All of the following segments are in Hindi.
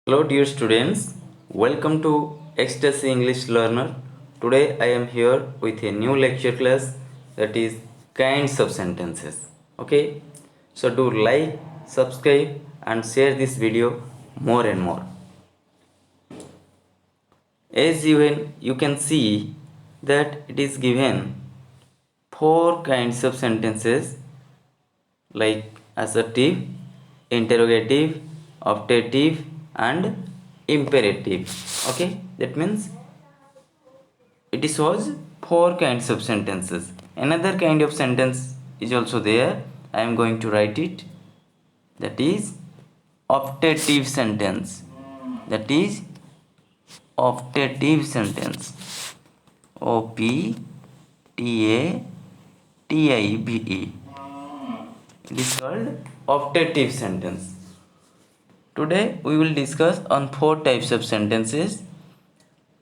Hello dear students, welcome to Ecstasy English Learner. Today I am here with a new lecture class that is kinds of sentences. Okay, so do like, subscribe and share this video more and more. As you can see that it is given four kinds of sentences like assertive, interrogative, optative and imperative. Okay, that means it shows four kinds of sentences. Another kind of sentence is also there. I am going to write it. That is optative sentence. That is optative sentence. O P T A T I V E. It is called optative sentence. Today we will discuss on four types of sentences.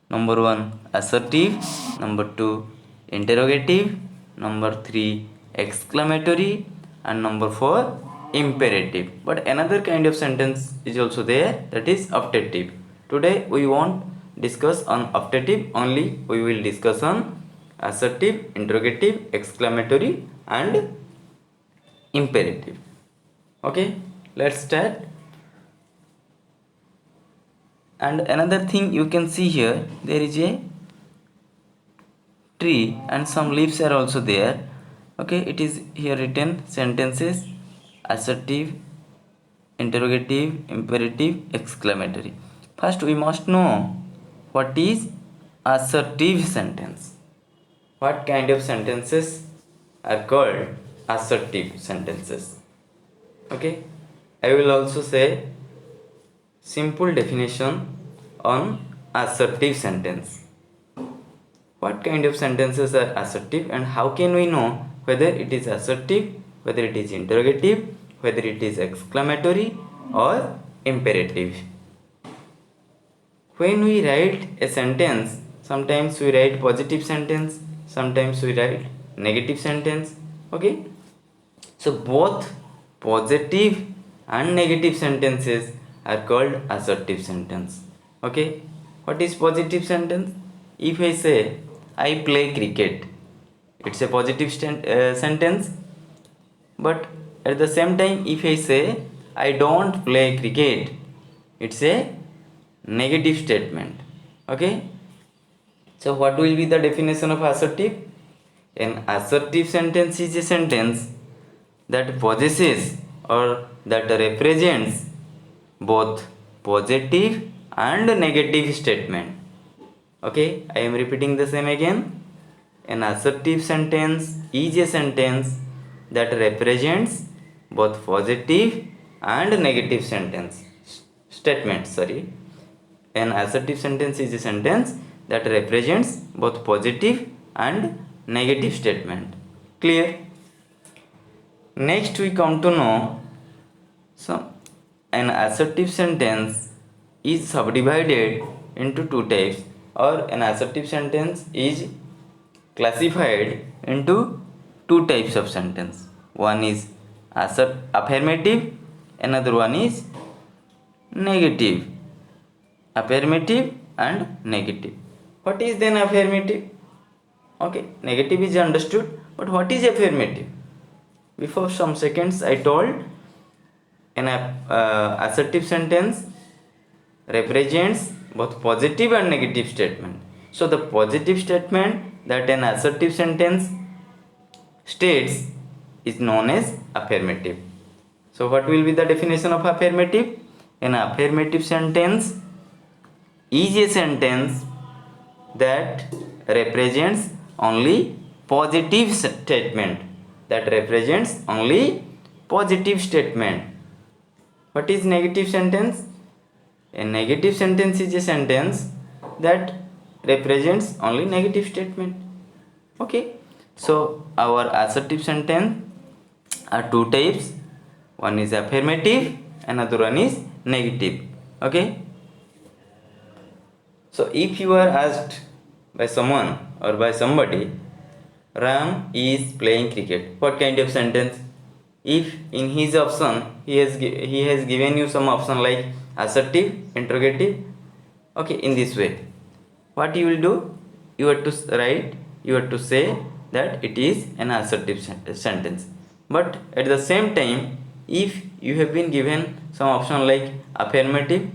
Number 1 assertive, number 2 interrogative, number 3 exclamatory and number 4 imperative. But another kind of sentence is also there, that is optative. Today we won't discuss on optative, only we will discuss on assertive, interrogative, exclamatory and imperative. Okay, let's start. And another thing you can see here, there is a tree and some leaves are also there. Okay, it is here written sentences assertive, interrogative, imperative, exclamatory. First we must know what is assertive sentence. What kind of sentences are called assertive sentences? Okay, I will also say simple definition on assertive sentence. What kind of sentences are assertive and how can we know whether it is assertive, whether it is interrogative, whether it is exclamatory or imperative? When we write a sentence, sometimes we write positive sentence, sometimes we write negative sentence. Okay, so both positive and negative sentences are called assertive sentence. Okay, what is positive sentence? If I say I play cricket, it's a positive sentence. But at the same time, if I say I don't play cricket, it's a negative statement. Okay, so what will be the definition of assertive? An assertive sentence is a sentence that possesses or that represents both positive and negative statement. Okay, I am repeating the same again. An assertive sentence is a sentence that represents both positive and negative statement. Sorry, an assertive sentence is a sentence that represents both positive and negative statement. Clear? Next we come to know some an assertive sentence is subdivided into two types, or an assertive sentence is classified into two types of sentence. One is affirmative, another one is negative. Affirmative and negative. What is then affirmative? Okay, negative is understood, but what is affirmative? Before some seconds I told an assertive sentence represents both positive and negative statement. So the positive statement that an assertive sentence states is known as affirmative. So what will be the definition of affirmative? An affirmative sentence is a sentence that represents only positive statement. That represents only positive statement. What is negative sentence? A negative sentence is a sentence that represents only negative statement. Okay, so our assertive sentence are two types. One is affirmative, another one is negative. Okay, so if you are asked by someone or by somebody, Ram is playing cricket, what kind of sentence? If in his option he has given you some option like assertive, interrogative. Okay, in this way, what you will do, you have to write, you have to say that it is an assertive sentence. But at the same time, if you have been given some option like affirmative,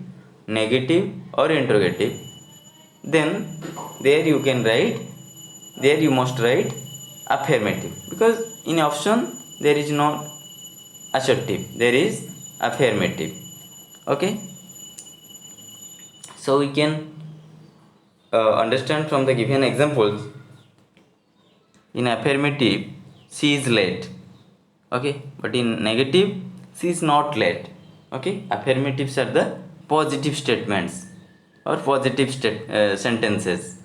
negative or interrogative, then there you can write, there you must write affirmative, because in option there is no assertive, there is affirmative. Okay, so we can understand from the given examples. In affirmative, she is late. Okay, but in negative, she is not late. Okay, affirmatives are the positive statements or positive sentences.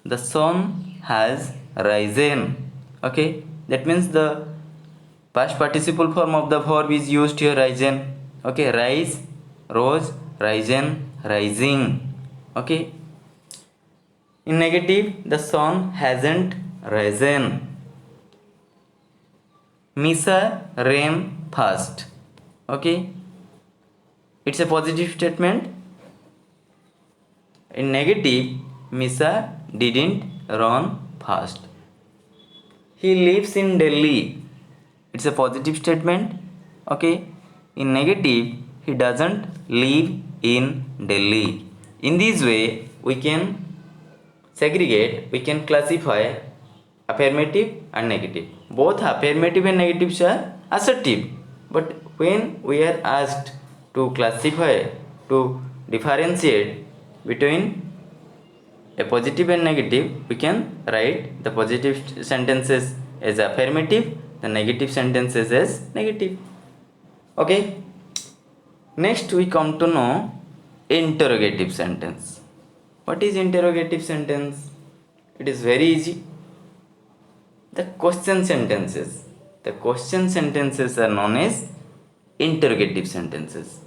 The sun has risen. Okay, that means the past participle form of the verb is used here, risen. Okay, rise, rose, risen, rising. Okay, in negative, the sun hasn't risen. Misa ran fast. Okay, it's a positive statement. In negative, Misa didn't run fast. He lives in Delhi. It's a positive statement. Okay, in negative, he doesn't live in Delhi. In this way, we can segregate, we can classify affirmative and negative. Both affirmative and negatives are assertive, but when we are asked to classify, to differentiate between a positive and negative, we can write the positive sentences as affirmative, the negative sentences as negative. Okay, next we come to know interrogative sentence. What is interrogative sentence? It is very easy. The question sentences. The question sentences are known as interrogative sentences.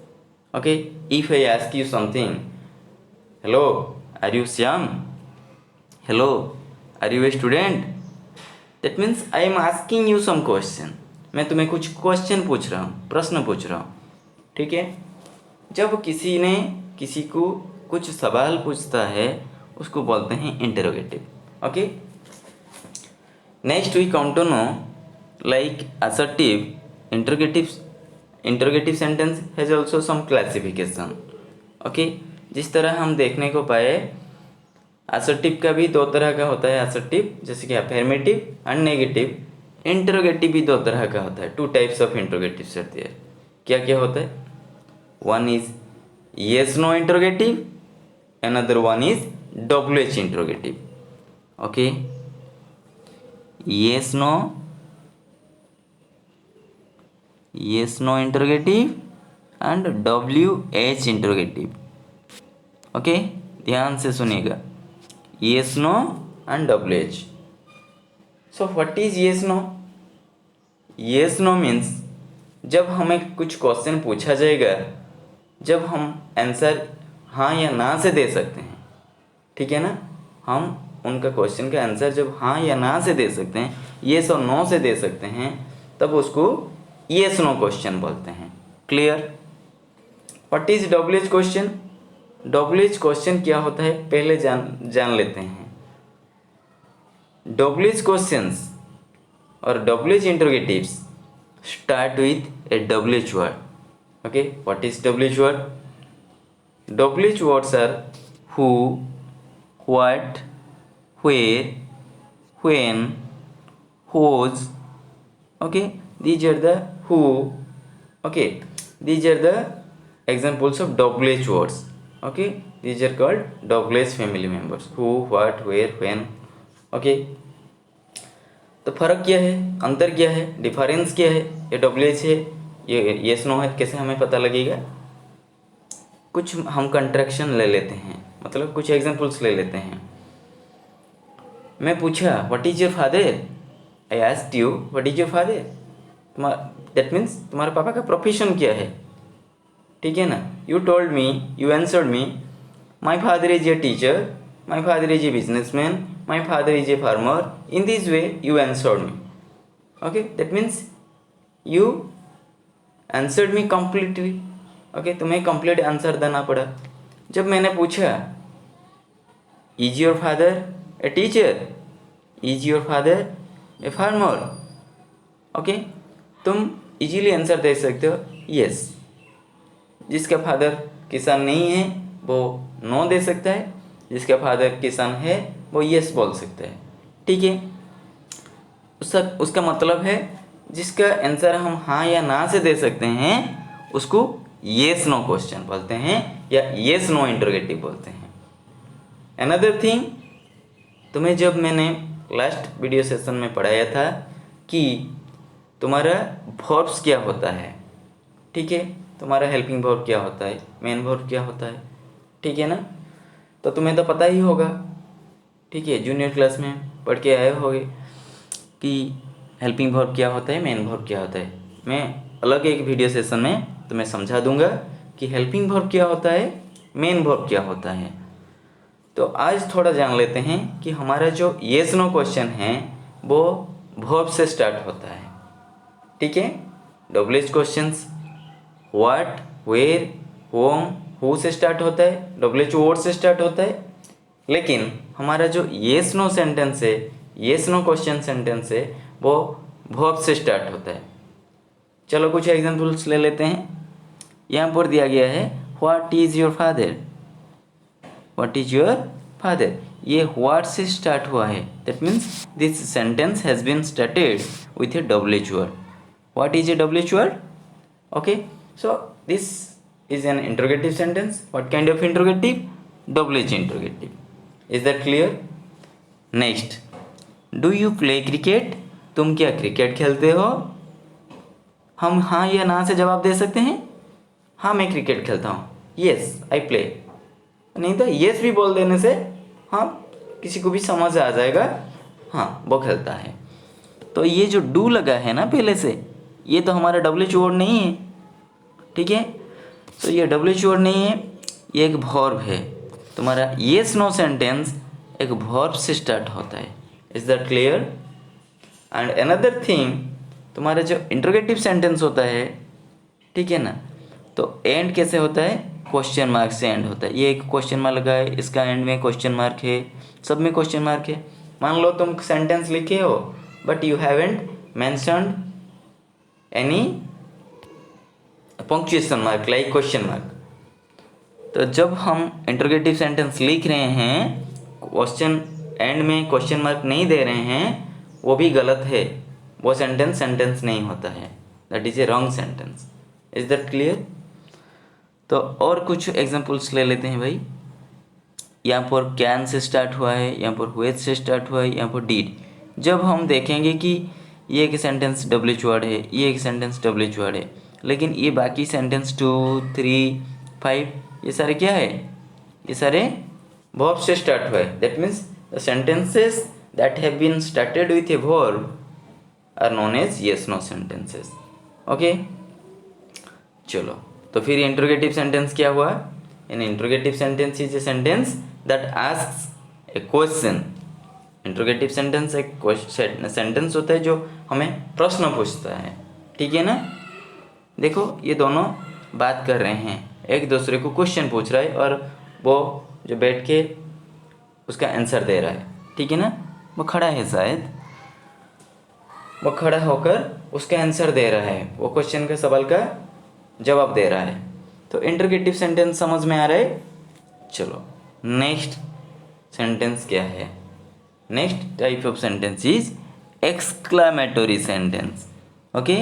Okay, if I ask you something, hello, are you Shyam? Hello, are you a student? That means I am asking you some question. मैं तुम्हें कुछ क्वेश्चन पूछ रहा हूँ, प्रश्न पूछ रहा हूँ. ठीक है, जब किसी ने किसी को कुछ सवाल पूछता है, उसको बोलते हैं interrogative. Okay, next we come to know like assertive, interrogative sentence has also some classification. Okay, जिस तरह हम देखने को पाए, असर्टिव का भी दो तरह का होता है. असर्टिव जैसे कि अफर्मेटिव एंड नेगेटिव. इंटरोगेटिव भी दो तरह का होता है. Two types of interrogative are there. क्या क्या होता है? One is yes no interrogative, another one is WH interrogative. Okay, yes no interrogative and WH interrogative. Okay, ध्यान से सुनिएगा, yes no and WH. So what is yes no? yes no means जब हमें कुछ क्वेश्चन पूछा जाएगा, जब हम आंसर हाँ या ना से दे सकते हैं. ठीक है ना, हम उनका क्वेश्चन का आंसर जब हाँ या ना से दे सकते हैं, येस और नो से दे सकते हैं, तब उसको येस नो क्वेश्चन बोलते हैं. Clear? What is WH question? WH question क्या होता है पहले जान लेते हैं. डब्ल्यूएच क्वेश्चंस और WH इंटरोगेटिव्स start with a WH word. Okay, what is WH word? WH words are who, what, where, when, whose. Okay, these are the who. Okay, these are the examples of WH words. Okay, these are called WH family members. Who, what, where, when. Okay, तो फ़र्क क्या है, अंतर क्या है, डिफरेंस क्या है? ये WH है, ये येस नो है. कैसे हमें पता लगेगा? कुछ हम कंट्रैक्शन ले लेते हैं, मतलब कुछ एग्जांपल्स ले लेते हैं. मैं पूछा what is your father, I asked you what is your father. That means तुम्हारे पापा का प्रोफेशन क्या है. ठीक है ना. You told me, you answered me, my father is a teacher, my father is a businessman, my father is a farmer. In this way you answered me. Okay, that means you answered me completely. Okay, तुम्हें कंप्लीट आंसर देना पड़ा। जब मैंने पूछा is your father a teacher, is your father a farmer, okay, तुम इजीली आंसर दे सकते हो यस। जिसका फादर किसान नहीं है वो नो दे सकता है, जिसका फादर किसान है वो यस बोल सकता है। ठीक है, उसका मतलब है जिसका आंसर हम हाँ या ना से दे सकते हैं उसको येस नो क्वेश्चन बोलते हैं या येस नो इंटरोगेटिव बोलते हैं। अनदर थिंग, तुम्हें जब मैंने लास्ट वीडियो सेशन में पढ़ाया था कि तुम्हारा वर्ब्स क्या होता है, ठीक है, तुम्हारा हेल्पिंग वर्ब क्या होता है, मेन वर्ब क्या होता है, ठीक है ना, तो तुम्हें तो पता ही होगा। ठीक है, जूनियर क्लास में पढ़ के आए होगे कि हेल्पिंग वर्ब क्या होता है, मेन वर्ब क्या होता है। मैं अलग एक वीडियो सेशन में तुम्हें समझा दूंगा कि हेल्पिंग वर्ब क्या होता है, मेन वर्ब क्या होता है। तो आज थोड़ा जान लेते हैं कि हमारा जो येस नो क्वेश्चन है वो वर्ब से स्टार्ट होता है। ठीक है, WH questions what, where, whom, who से स्टार्ट होता है, डब्ल्यूएच वर्ड से स्टार्ट होता है। लेकिन हमारा जो येस नो सेंटेंस है, येस नो क्वेश्चन सेंटेंस है, वो वर्ब से स्टार्ट होता है। चलो कुछ एग्जांपल्स ले लेते हैं। यहाँ पर दिया गया है what is your father, what is your father, ये व्हाट से स्टार्ट हुआ है, that means this sentence has been started with a WH word. What is a WH word? Okay, so this is an interrogative sentence. What kind of interrogative? WH interrogative. Is that clear? Next, do you play cricket? तुम क्या क्रिकेट खेलते हो? हम हाँ या ना से जवाब दे सकते हैं। हाँ मैं क्रिकेट खेलता हूँ, यस आई प्ले। नहीं तो यस भी बोल देने से हाँ किसी को भी समझ आ जाएगा हाँ वो खेलता है। तो ये जो डू लगा है ना पहले से, ये तो हमारा WH वर्ड नहीं है। ठीक है, तो ये WH वर्ड नहीं है, ये एक वर्ब है। तुम्हारा येस नो सेंटेंस एक वर्ब से स्टार्ट होता है। Is that clear? And another thing, तुम्हारा जो इंटरोगेटिव सेंटेंस होता है, ठीक है ना, तो एंड कैसे होता है? क्वेश्चन मार्क से एंड होता है। ये एक क्वेश्चन मार्क लगा है, इसका एंड में क्वेश्चन मार्क है, सब में क्वेश्चन मार्क है। मान लो तुम सेंटेंस लिखे हो but you haven't mentioned any punctuation mark like question mark. तो जब हम इंटरोगेटिव सेंटेंस लिख रहे हैं, क्वेश्चन एंड में क्वेश्चन मार्क नहीं दे रहे हैं, वो भी गलत है, वो सेंटेंस नहीं होता है, that is a wrong sentence. Is that clear? तो और कुछ एग्जांपल्स ले लेते हैं भाई। यहाँ पर कैन से स्टार्ट हुआ है, यहाँ पर वेज से स्टार्ट हुआ है, यहाँ पर डीड। जब हम देखेंगे कि ये एक सेंटेंस WH वर्ड है, ये एक सेंटेंस WH वर्ड है, लेकिन ये बाकी सेंटेंस 2, 3, 5 ये सारे क्या है? ये सारे वर्ब से स्टार्ट हुआ है। That means the sentences that have been started with a verb are known as yes no sentences. Okay, चलो तो फिर इंटरोगेटिव सेंटेंस क्या हुआ? An interrogative sentence is a sentence that asks a question. Interrogative sentence एक सेंटेंस होता है जो हमें प्रश्न पूछता है। ठीक है ना? देखो ये दोनों बात कर रहे हैं, एक दूसरे को क्वेश्चन पूछ रहा है और वो जो बैठ के उसका आंसर दे रहा है। ठीक है ना? वो खड़ा है, शायद वो खड़ा होकर उसका आंसर दे रहा है, वो क्वेश्चन का सवाल का जवाब दे रहा है। तो इंटरोगेटिव सेंटेंस समझ में आ रहा है? चलो नेक्स्ट सेंटेंस क्या है? Next type of sentence is exclamatory sentence. Okay,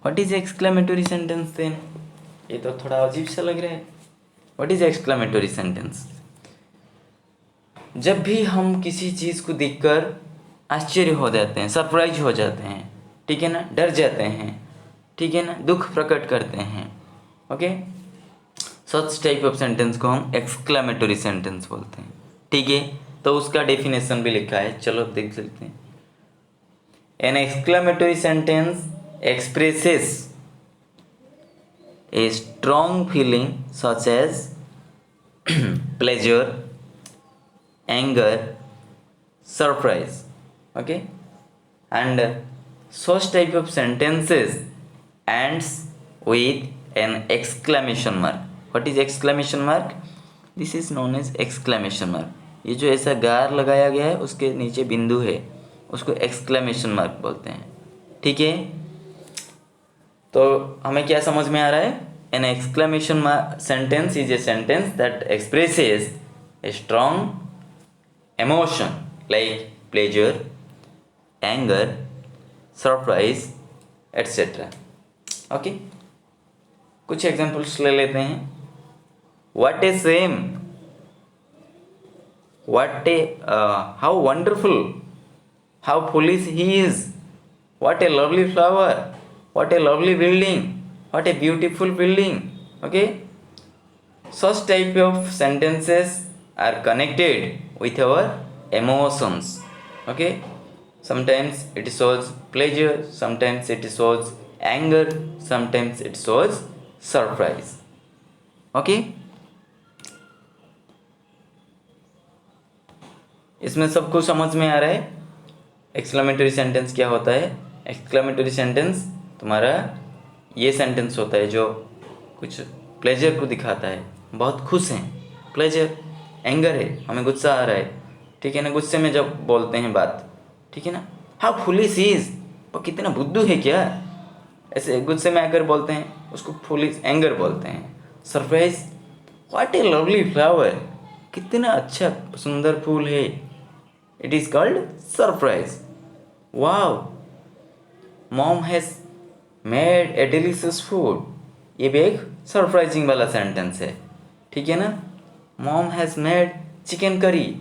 what is exclamatory sentence then? ये तो थोड़ा अजीब सा लग रहा है। What is exclamatory sentence? जब भी हम किसी चीज़ को देखकर आश्चर्य हो जाते हैं, सरप्राइज हो जाते हैं, ठीक है ना, डर जाते हैं, ठीक है ना, दुख प्रकट करते हैं, okay, such type of sentence को हम एक्सक्लेमेटरी सेंटेंस बोलते हैं। ठीक है, तो उसका डेफिनेशन भी लिखा है, चलो देख लेते हैं। An exclamatory sentence expresses a strong feeling such as pleasure, anger, surprise. Okay, and such type of sentences ends with an exclamation mark. What is exclamation mark? This is known as exclamation mark. ये जो ऐसा गार लगाया गया है उसके नीचे बिंदु है उसको exclamation mark बोलते हैं. ठीक है, तो हमें क्या समझ में आ रहा है? An exclamation mark sentence is a sentence that expresses a strong emotion like pleasure, anger, surprise, etc. Okay, कुछ एग्जाम्पल्स ले लेते हैं. What a shame, what a how wonderful, how foolish he is, what a lovely flower, what a lovely building, what a beautiful building. Okay, such type of sentences are connected with our emotions. Okay, sometimes it shows pleasure, sometimes it shows anger, sometimes it shows surprise. Okay, इसमें सब कुछ समझ में आ रहा है. एक्सक्लेमेटरी सेंटेंस क्या होता है? एक्सक्लेमेटरी सेंटेंस तुम्हारा ये सेंटेंस होता है जो कुछ प्लेजर को दिखाता है. बहुत खुश हैं, प्लेजर. एंगर है, हमें गुस्सा आ रहा है. ठीक है ना, गुस्से में जब बोलते हैं बात. ठीक है ना, हाउ फुलिश इज, वो कितना बुद्धू है क्या, ऐसे गुस्से में आकर बोलते हैं उसको फुलिश एंगर बोलते हैं. Surprise, what A lovely flower, कितना अच्छा सुंदर फूल है, it is called surprise. Wow, mom has made a delicious food, ये भी एक सरप्राइजिंग वाला सेंटेंस है. ठीक है ना, mom has made chicken curry,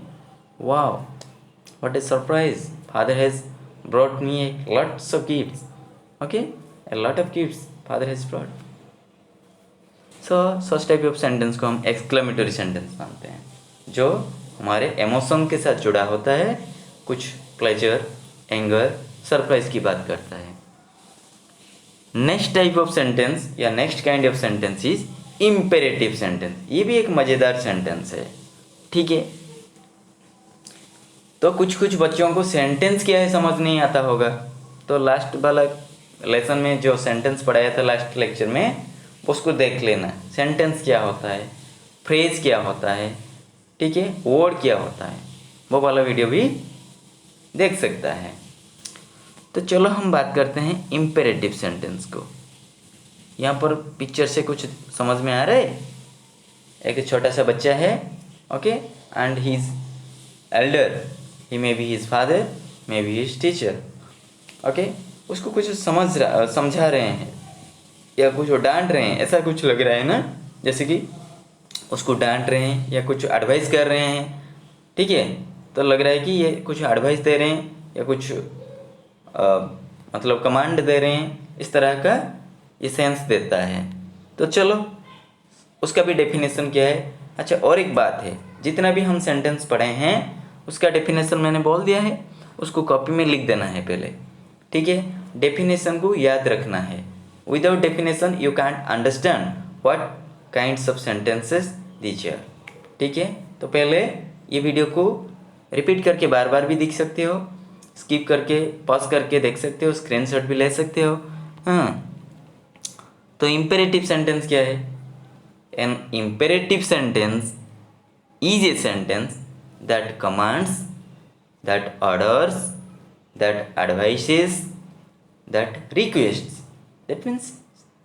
wow what A surprise, father has brought me A lots of gifts. Okay, a lot of gifts father has brought. So such type of sentence को हम exclamatory sentence मानते हैं, जो हमारे emotion के साथ जुड़ा होता है, कुछ pleasure, anger, surprise की बात करता है. Next type of sentence या next kind of sentence is imperative sentence. ये भी एक मज़ेदार sentence है. ठीक है, तो कुछ बच्चों को sentence क्या है समझ नहीं आता होगा, तो लास्ट वाला लेसन में जो सेंटेंस पढ़ाया था लास्ट लेक्चर में उसको देख लेना. सेंटेंस क्या होता है, फ्रेज क्या होता है, ठीक है, वर्ड क्या होता है, वो वाला वीडियो भी देख सकता है. तो चलो हम बात करते हैं इम्पेरेटिव सेंटेंस को. यहाँ पर पिक्चर से कुछ समझ में आ रहा है? एक छोटा सा बच्चा है, okay, and he is Elder, he may be his father, may be his teacher. Okay, उसको कुछ समझा रहे हैं या कुछ डांट रहे हैं, ऐसा कुछ लग रहा है ना, जैसे कि उसको डांट रहे हैं या कुछ एडवाइस कर रहे हैं. ठीक है, तो लग रहा है कि ये कुछ एडवाइस दे रहे हैं या कुछ मतलब कमांड दे रहे हैं, इस तरह का ये सेंस देता है. तो चलो उसका भी डेफिनेशन क्या है. अच्छा, और एक बात है, जितना भी हम सेंटेंस पढ़े हैं उसका डेफिनेशन मैंने बोल दिया है, उसको कॉपी में लिख देना है पहले. ठीक है, डेफिनेशन को याद रखना है. Without definition you can't understand what kinds of sentences these are. ठीक है, तो पहले ये वीडियो को रिपीट करके बार बार भी देख सकते हो, स्किप करके पॉज करके देख सकते हो, स्क्रीनशॉट भी ले सकते हो. हाँ, तो इम्पेरेटिव सेंटेंस क्या है? An imperative sentence is a sentence that commands, that orders, that advises, that requests. That means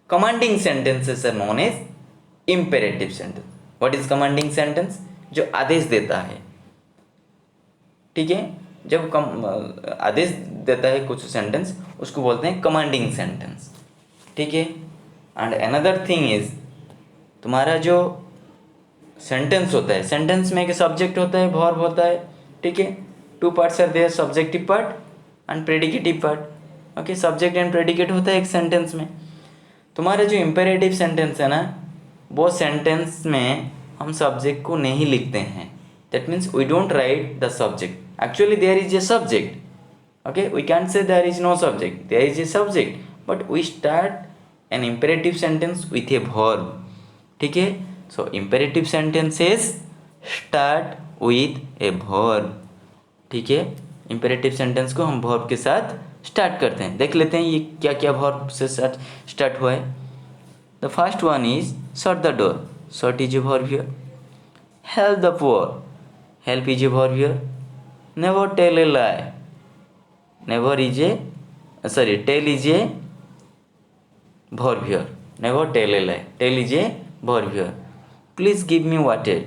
commanding sentences are known as imperative sentence. What is commanding sentence? जो आदेश देता है. ठीक है, जब आदेश देता है कुछ सेंटेंस उसको बोलते हैं कमांडिंग सेंटेंस. ठीक है, एंड अनदर थिंग इज तुम्हारा जो सेंटेंस होता है, सेंटेंस में एक सब्जेक्ट होता है, वर्ब होता है. ठीक है, two parts are there, subjective part and predicative part. Okay, subject and predicate होता है एक सेंटेंस में. तुम्हारा जो इम्पेरेटिव सेंटेंस है ना, वो सेंटेंस में हम सब्जेक्ट को नहीं लिखते हैं. That means we don't write the subject. Actually there is a subject. Okay, we can't say there is no subject, there is a subject, but we start an imperative sentence with a verb. ठीक है, so imperative sentences start with a verb. ठीक है, इम्पेरेटिव सेंटेंस को हम वर्ब के साथ स्टार्ट करते हैं. देख लेते हैं ये क्या क्या वर्ब से स्टार्ट हुआ है. The first one is shut the door. Shut is a verb here. Help the poor. Help is a verb here. Never tell a lie. Never is a tell is a verb here. Never tell a lie. Tell is a verb here. Please give me water.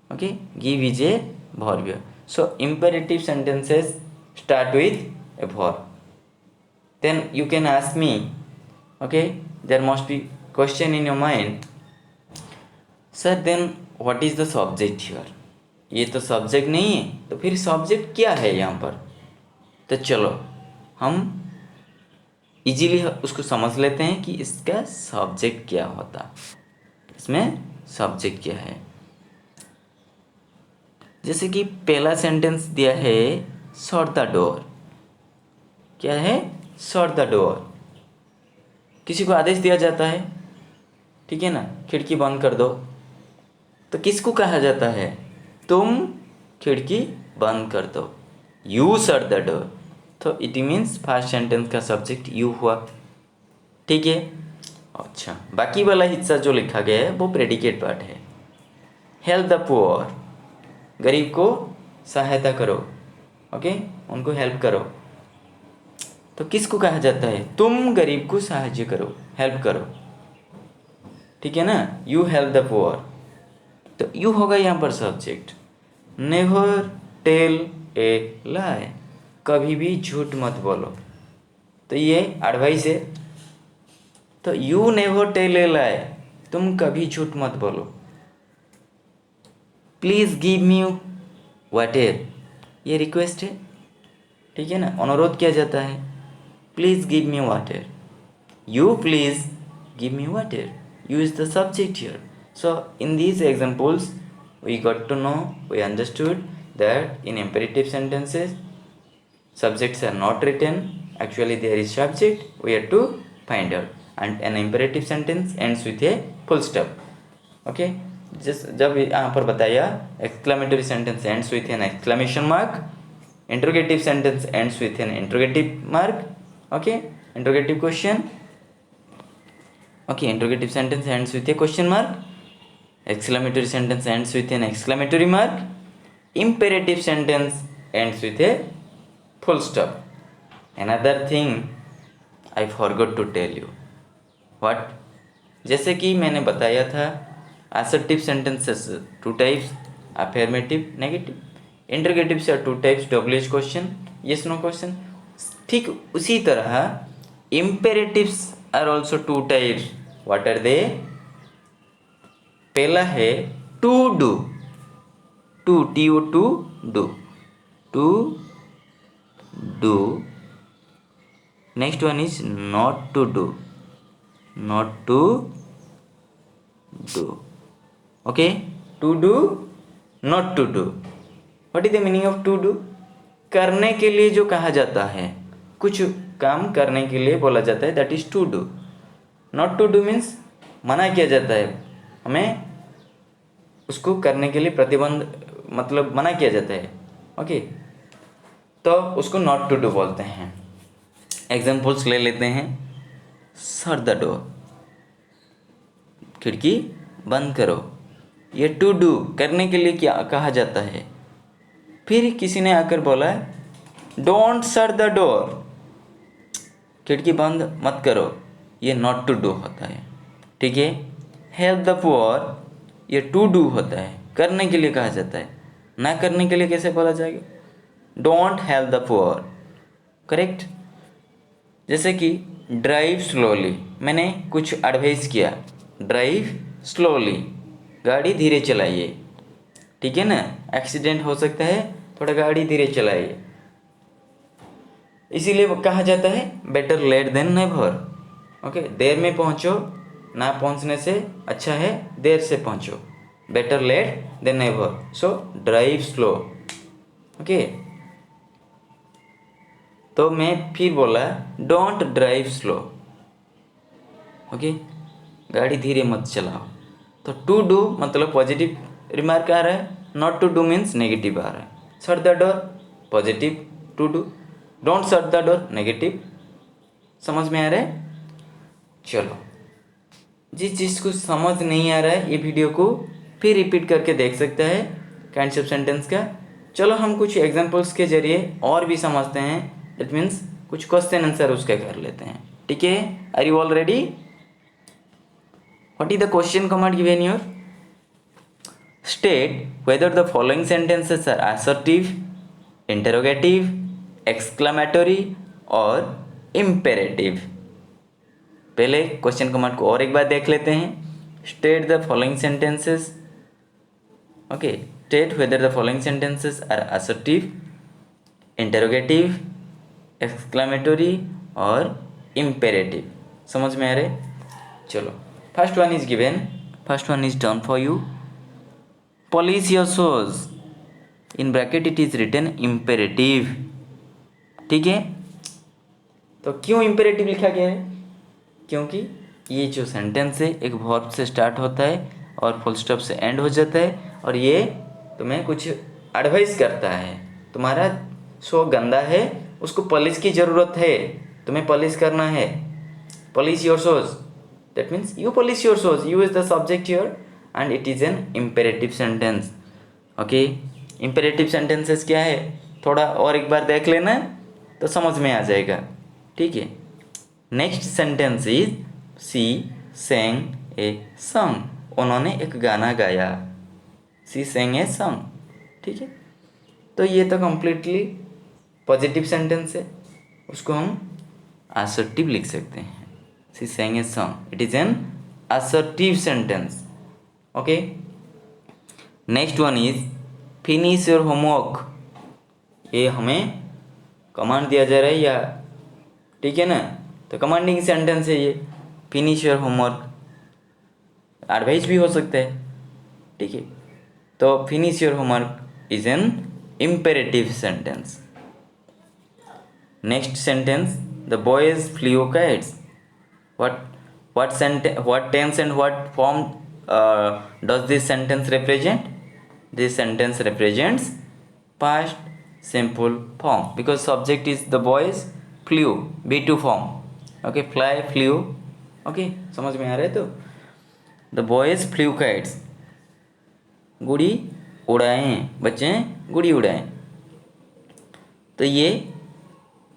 Okay, give is a verb here. So imperative sentences start with a verb. Then you can ask me, okay, there must be question in your mind, sir then what is the subject here? ये तो सब्जेक्ट नहीं है, तो फिर सब्जेक्ट क्या है यहाँ पर? तो चलो हम इजीली उसको समझ लेते हैं कि इसका सब्जेक्ट क्या होता, इसमें सब्जेक्ट क्या है। जैसे कि पहला सेंटेंस दिया है शट द डोर। क्या है? Shut the door. किसी को आदेश दिया जाता है, ठीक है ना, खिड़की बंद कर दो, तो किसको कहा जाता है? तुम खिड़की बंद कर दो, यू शट द डोर। तो इट मीन्स फर्स्ट सेंटेंस का सब्जेक्ट यू हुआ, ठीक है। अच्छा, बाकी वाला हिस्सा जो लिखा गया है वो प्रेडिकेट पार्ट है। हेल्प द पुअर, गरीब को सहायता करो, ओके, उनको हेल्प करो। तो किसको कहा जाता है? तुम गरीब को सहायता करो, हेल्प करो, ठीक है ना, यू हेल्प द पुअर। तो यू होगा यहाँ पर सब्जेक्ट। नेवर टेल ए लाई, कभी भी झूठ मत बोलो, तो ये एडवाइस है। तो यू नेवर टेल ए लाई, तुम कभी झूठ मत बोलो। प्लीज़ गिव मी वाटर, ये रिक्वेस्ट है, ठीक है ना, अनुरोध किया जाता है। Please give me water, you please give me water, you is the subject here. So in these examples we got to know, we understood that in imperative sentences subjects are not written, actually there is subject, we have to find out, and an imperative sentence ends with a full stop, okay। just जब यहाँ पर बताया exclamatory sentence ends with an exclamation mark, interrogative sentence ends with an interrogative mark, okay, interrogative question, okay, interrogative sentence ends with a question mark, exclamatory sentence ends with an exclamatory mark, imperative sentence ends with a full stop. Another thing I forgot to tell you, what? जैसे कि मैंने बताया था assertive sentences two types, affirmative, negative, interrogative से two types, WH question, yes no question। ठीक उसी तरह imperatives are also two types, what are they? पहला है to do, to TO to do, to do. Next one is not to do, not to do, okay. To do, not to do. What is the meaning of to do? करने के लिए जो कहा जाता है, कुछ काम करने के लिए बोला जाता है, that is to do. Not to do means मना किया जाता है, हमें उसको करने के लिए प्रतिबंध, मतलब मना किया जाता है, ओके, तो उसको नॉट टू डू बोलते हैं। एग्जाम्पल्स ले लेते हैं। शट द डोर, खिड़की बंद करो, ये टू डू, करने के लिए क्या कहा जाता है। फिर किसी ने आकर बोला डोंट शट द डोर, खिड़की बंद मत करो, ये नॉट टू डू होता है, ठीक है। हेल्प द पुअर, ये टू डू होता है, करने के लिए कहा जाता है, ना करने के लिए कैसे बोला जाएगा? Don't help the poor, correct. जैसे कि ड्राइव स्लोली, मैंने कुछ एडवाइस किया, ड्राइव स्लोली, गाड़ी धीरे चलाइए, ठीक है ना, एक्सीडेंट हो सकता है, थोड़ा गाड़ी धीरे चलाइए। इसीलिए कहा जाता है better late than never, okay. देर में पहुंचो, ना पहुंचने से अच्छा है देर से पहुंचो, बेटर लेट देन नेवर। सो ड्राइव स्लो, ओके। तो मैं फिर बोला डोंट ड्राइव स्लो, ओके, गाड़ी धीरे मत चलाओ। तो टू डू मतलब पॉजिटिव रिमार्क आ रहा है, not to do means negative आ रहा है। Shut the door positive, to do, don't shut the door negative. समझ में आ रहा है? चलो जिस चीज़ को समझ नहीं आ रहा है ये वीडियो को फिर रिपीट करके देख सकता है काइंड्स ऑफ सेंटेंस का। चलो हम कुछ एग्जांपल्स के जरिए और भी समझते हैं, दैट मीन्स कुछ क्वेश्चन आंसर उसके कर लेते हैं। ठीक है, are you all ready? What is the question command given here? State whether the following sentences are assertive, interrogative, exclamatory or imperative. पहले क्वेश्चन कमांड को और एक बार देख लेते हैं। State the following sentences. Okay, state whether the following sentences are assertive, interrogative, exclamatory और imperative. समझ में आ रहे? चलो, first one is given. First one is done for you. Police your shoes. In bracket it is written imperative. ठीक है, तो क्यों इम्पेरेटिव लिखा गया है? क्योंकि ये जो सेंटेंस है एक वर्ब से स्टार्ट होता है और फुल स्टॉप से एंड हो जाता है, और ये तुम्हें कुछ एडवाइस करता है। तुम्हारा शो गंदा है, उसको पॉलिश की ज़रूरत है, तुम्हें पॉलिश करना है। Polish your shoes, that means you polish your shoes, you is the subject here and it is an imperative sentence. Okay, imperative sentences क्या है थोड़ा और एक बार देख लेना तो समझ में आ जाएगा। ठीक है, next sentence is she sang a song. उन्होंने एक गाना गाया। सी sang a song. ठीक है, तो ये तो कंप्लीटली पॉजिटिव सेंटेंस है, उसको हम assertive लिख सकते हैं। सी sang a song, it is an assertive sentence. Okay, next one is finish your homework. ये हमें कमांड दिया जा रहा है या, ठीक है ना, तो कमांडिंग सेंटेंस है ये। फिनिश योर होमवर्क एडवाइस भी हो सकता है। ठीक है, तो finish your homework is an imperative sentence. Next sentence, the boys flu kites. what tense and what form does this sentence represent? This sentence represents past simple form because subject is the boys flew, B2 form. Okay, fly, flew. Okay, समझ में आ रहा है? तो the boys flew kites. Gudi उड़ाएं, बच्चे गुड़ी उड़ाएं. तो ये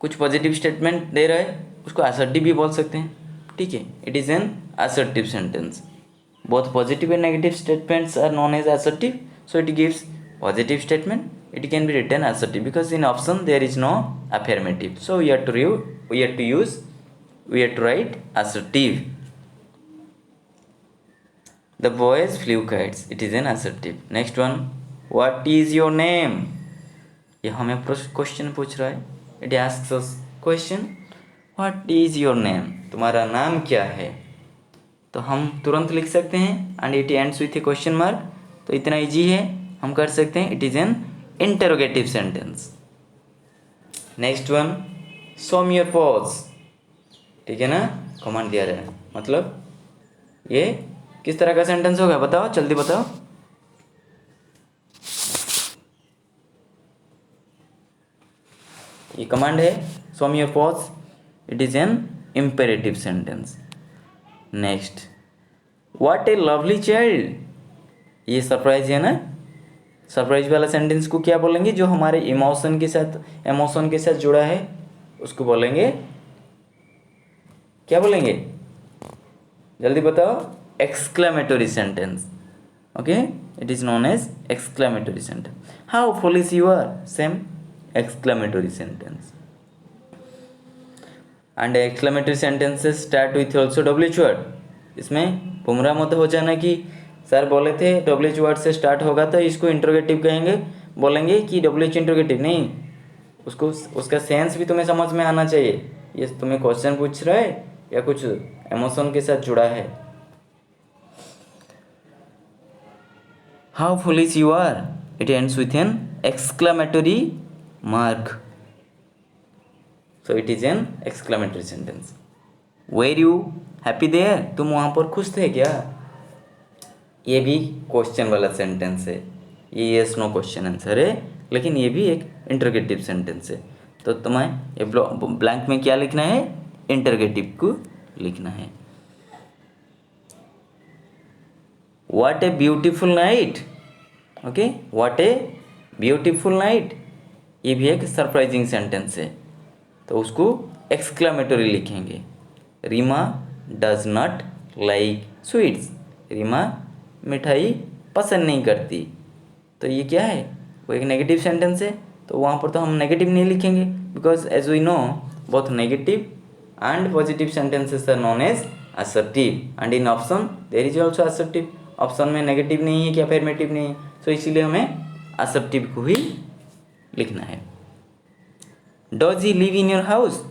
कुछ पॉजिटिव स्टेटमेंट दे रहा है, उसको असर्टिव भी बोल सकते हैं. ठीक है, it is an assertive sentence. Both positive and negative statements are known as assertive. So it gives positive statement. It can be written assertive because in option there is no affirmative. So we have to write assertive. The boys flew kites. It is an assertive. Next one. What is your name? ये हमें क्वेश्चन पूछ रहा है. It asks us question. What is your name? तुम्हारा नाम क्या है? तो हम तुरंत लिख सकते हैं and it ends with A question mark. तो इतना इजी है, हम कर सकते हैं. It is an interrogative sentence. Next one, show me your pause. ठीक है ना, कमांड दिया रहा है, मतलब ये किस तरह का सेंटेंस होगा बताओ, जल्दी बताओ. ये कमांड है show me your pause. It is an imperative sentence. Next, what A lovely child. ये सरप्राइज है ना. सरप्राइज वाला सेंटेंस को क्या बोलेंगे? जो हमारे इमोशन के साथ जुड़ा है उसको बोलेंगे, क्या बोलेंगे? जल्दी बताओ. Exclamatory sentence. Okay, it is known as exclamatory sentence. How foolish you are, same exclamatory sentence. And exclamatory sentences start with also WH word. इसमें गुमराह मत हो जाना कि सर बोले थे डब्ल्यूएच वर्ड से स्टार्ट होगा तो इसको इंट्रोगेटिव कहेंगे, बोलेंगे कि डब्ल्यूएच इंट्रोगेटिव नहीं. उसको उसका सेंस भी तुम्हें समझ में आना चाहिए. ये तुम्हें क्वेश्चन पूछ रहा है या कुछ इमोशन के साथ जुड़ा है. How foolish you are, it ends with an exclamatory mark. So it is an exclamatory sentence. Were you happy there? तुम वहाँ पर खुश थे क्या? ये भी क्वेश्चन वाला सेंटेंस है. ये यस नो क्वेश्चन आंसर है, लेकिन ये भी एक इंटरोगेटिव सेंटेंस है. तो तुम्हें ये ब्लैंक में क्या लिखना है? इंटरोगेटिव को लिखना है. What a beautiful night, okay, what a beautiful night, ये भी एक सरप्राइजिंग सेंटेंस है, तो उसको एक्सक्लामेटरी लिखेंगे। Reema does not like sweets, Reema मिठाई पसंद नहीं करती, तो ये क्या है, वो एक नेगेटिव सेंटेंस है, तो वहाँ पर तो हम नेगेटिव नहीं लिखेंगे, because as we know both negative and positive sentences are known as assertive, and in option there is also assertive. Option में नेगेटिव नहीं है कि अफर्मेटिव नहीं है, तो इसीलिए हमें असर्टिव को ही लिखना है। Does he live in your house,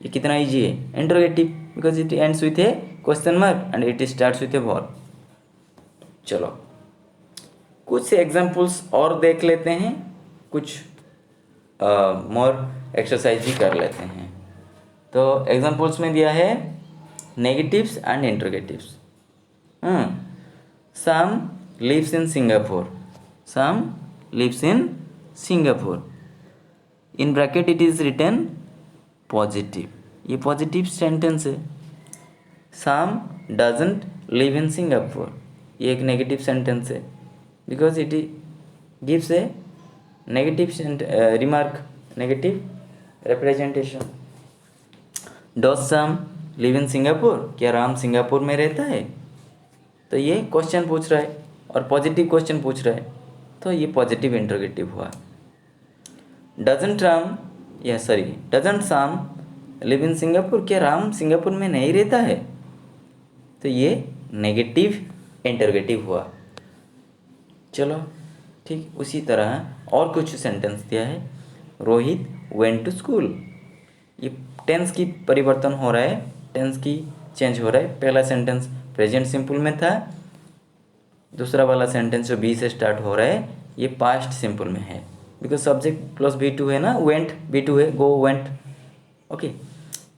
ये कितना ईजी है, interrogative, because it ends with A question mark and it starts with a verb. चलो कुछ एग्जाम्पल्स और देख लेते हैं, कुछ मोर एक्सरसाइज भी कर लेते हैं। तो एग्जाम्पल्स में दिया है negatives and interrogatives. Sam lives in Singapore, Sam lives in Singapore, in bracket it is written positive, ये पॉजिटिव सेंटेंस है। Sam doesn't live in Singapore, ये एक नेगेटिव सेंटेंस है, because it gives a negative remark, negative representation. Does Sam live in Singapore, क्या राम सिंगापुर में रहता है, तो ये क्वेश्चन पूछ रहा है और पॉजिटिव क्वेश्चन पूछ रहा है, तो ये पॉजिटिव इंटरोगेटिव हुआ। डजंट राम, या सॉरी डजंट शाम लिव इन सिंगापुर, क्या राम सिंगापुर में नहीं रहता है, तो ये नेगेटिव इंटरोगेटिव हुआ। चलो ठीक, उसी तरह और कुछ सेंटेंस दिया है। रोहित वेंट टू स्कूल, ये टेंस की परिवर्तन हो रहा है, टेंस की चेंज हो रहा है। पहला सेंटेंस प्रेजेंट सिंपल में था, दूसरा वाला सेंटेंस जो बी से स्टार्ट हो रहा है ये पास्ट सिंपल में है, बिकॉज सब्जेक्ट प्लस B2 है ना, वेंट B2 है, go went, okay.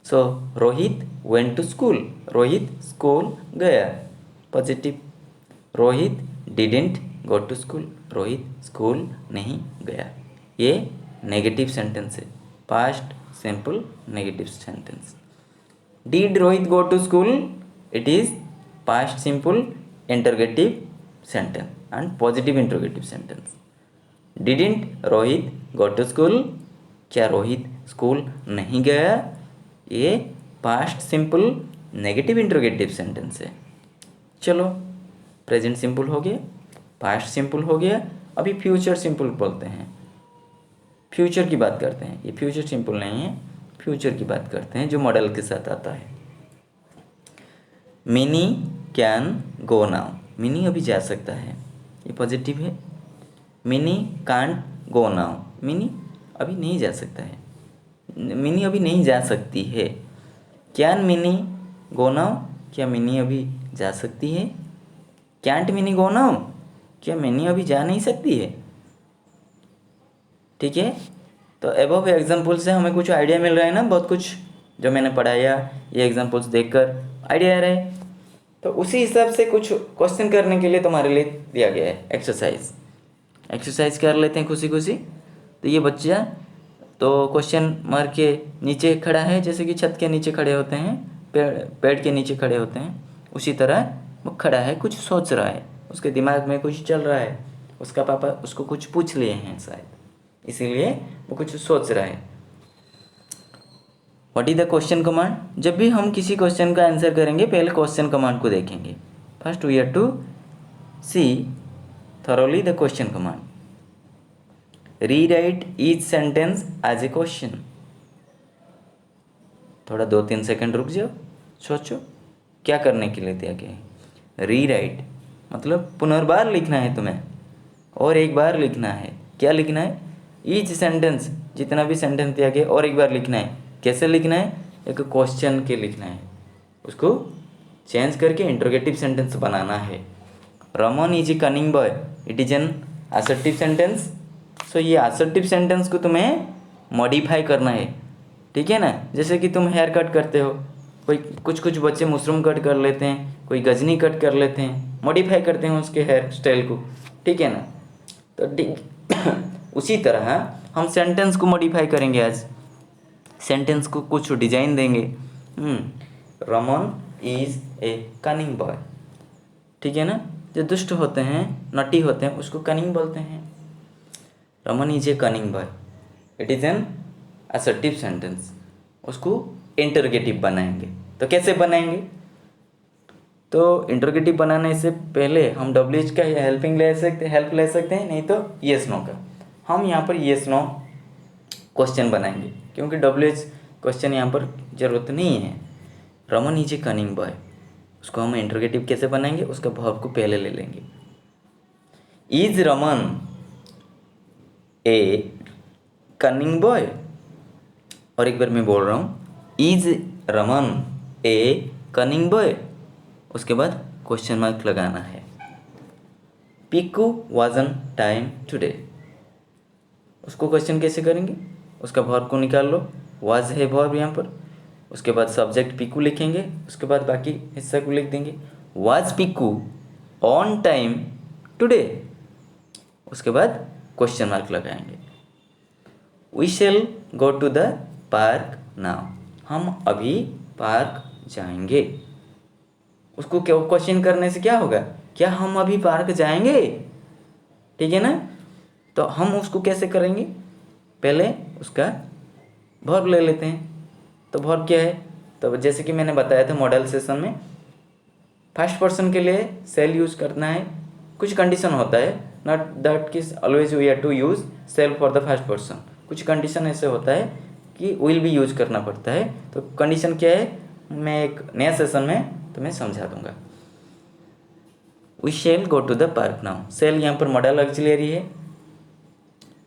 So Rohit went to school, Rohit school गया, positive. Rohit didn't go to school, Rohit school नहीं गया, ये नेगेटिव सेंटेंस है, past simple negative sentence. Did Rohit go to school, it is past simple interrogative sentence and positive interrogative sentence. Didn't Rohit go to school, क्या रोहित स्कूल नहीं गया, ये past simple negative interrogative sentence है। चलो प्रेजेंट सिंपल हो गया, पास्ट सिंपल हो गया, अभी फ्यूचर सिंपल बोलते हैं, फ्यूचर की बात करते हैं। ये फ्यूचर सिंपल नहीं है, फ्यूचर की बात करते हैं जो मॉडल के साथ आता है। Mini can go now, mini अभी जा सकता है, ये पॉजिटिव है। Mini can't go now, mini अभी नहीं जा सकता है, मिनी अभी नहीं जा सकती है। कैन मिनी गो नाउ, क्या मिनी अभी जा सकती है। कैंट मिनी गो नाउ, क्या मिनी अभी जा नहीं सकती है। ठीक है, तो अबव एग्जाम्पल से हमें कुछ आइडिया मिल रहा है ना, बहुत कुछ जो मैंने पढ़ाया ये एग्जाम्पल्स देखकर आइडिया आ रहा है। तो उसी हिसाब से कुछ क्वेश्चन करने के लिए तुम्हारे लिए दिया गया है एक्सरसाइज, एक्सरसाइज कर लेते हैं खुशी खुशी। तो ये बच्चा तो क्वेश्चन मार्क के नीचे खड़ा है, जैसे कि छत के नीचे खड़े होते हैं, पेड़ के नीचे खड़े होते हैं, उसी तरह वो खड़ा है, कुछ सोच रहा है, उसके दिमाग में कुछ चल रहा है, उसका पापा उसको कुछ पूछ लिए हैं शायद, इसीलिए वो कुछ सोच रहा है। What is the question command, जब भी हम किसी क्वेश्चन का आंसर करेंगे पहले क्वेश्चन कमांड को देखेंगे। First we have to see thoroughly the question command. Rewrite each sentence as a question. थोड़ा 2-3 सेकंड रुक जाओ, सोचो क्या करने के लिए दिया गया है। रीराइट मतलब पुनर्बार लिखना है तुम्हें, और एक बार लिखना है। क्या लिखना है, ईच सेंटेंस, जितना भी सेंटेंस दिया गया और एक बार लिखना है। कैसे लिखना है, एक क्वेश्चन के लिखना है, उसको चेंज करके इंटरोगेटिव सेंटेंस बनाना है। Raman is a cunning boy, it is an assertive sentence. So ये असर्टिव सेंटेंस को तुम्हें मॉडिफाई करना है, ठीक है ना। जैसे कि तुम हेयर कट करते हो, कोई कुछ बच्चे मशरूम कट कर लेते हैं, कोई गजनी कट कर लेते हैं, मॉडिफाई करते हैं उसके हेयर स्टाइल को, ठीक है ना। तो उसी तरह हम सेंटेंस को मॉडिफाई करेंगे, आज सेंटेंस को कुछ डिजाइन देंगे। Raman is a cunning boy, ठीक है ना। जो दुष्ट होते हैं, नटी होते हैं, उसको कनिंग बोलते हैं। Raman is a cunning boy, it is an assertive sentence. उसको इंटरोगेटिव बनाएंगे, तो कैसे बनाएंगे? तो इंटरोगेटिव बनाने से पहले हम WH का हेल्प ले सकते हैं, नहीं तो येस नो का। हम यहाँ पर येस नो क्वेश्चन बनाएंगे, क्योंकि WH क्वेश्चन यहाँ पर ज़रूरत नहीं है। Raman is a cunning boy, उसको हम इंटरोगेटिव कैसे बनाएंगे? उसका वर्ब को पहले ले लेंगे। Is Raman A cunning boy, और एक बार मैं बोल रहा हूँ, is Raman A cunning boy, उसके बाद क्वेश्चन मार्क लगाना है। पिकू वाजन टाइम टुडे, उसको क्वेश्चन कैसे करेंगे? उसका वर्ब को निकाल लो, वाज है वर्ब यहाँ पर, उसके बाद सब्जेक्ट पिकू लिखेंगे, उसके बाद बाकी हिस्सा को लिख देंगे। Was Piku on time today, उसके बाद क्वेश्चन मार्क लगाएंगे। We shall go to the park now, हम अभी पार्क जाएंगे। उसको क्या क्वेश्चन करने से क्या होगा? क्या हम अभी पार्क जाएंगे? ठीक है ना? तो हम उसको कैसे करेंगे? पहले उसका वर्ब ले लेते हैं। तो वर्ब क्या है? तो जैसे कि मैंने बताया था मॉडल सेशन में, फर्स्ट पर्सन के लिए सेल यूज करना है। कुछ कंडीशन होता है, नॉट दैट कि always we have to use shall for the first person. कुछ कंडीशन ऐसे होता है कि विल भी यूज करना पड़ता है। तो कंडीशन क्या है, मैं एक नया सेशन में तुम्हें समझा दूंगा। We shall go to the park now, shall यहाँ पर मॉडल ऑक्सिलरी है,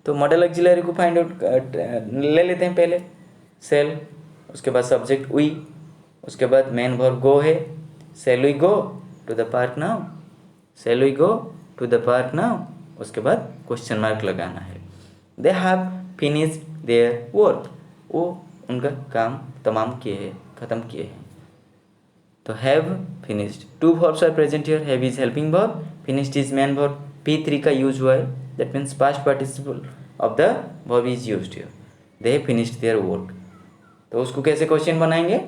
तो मॉडल ऑक्सिलरी को फाइंड आउट ले लेते हैं पहले। सेल, उसके बाद सब्जेक्ट वी, उसके बाद मेन वर्ब गो है। Shall we go to the park now, shall we go to the park now, उसके बाद क्वेश्चन मार्क लगाना है। They have finished their work, वो उनका काम तमाम किए हैं, ख़त्म किए हैं। तो have finished, two verbs are present here. Have is helping verb, finished is main verb, P3 का यूज हुआ है, that means past participle of the verb is used here. They have finished their work. तो उसको कैसे क्वेश्चन बनाएंगे?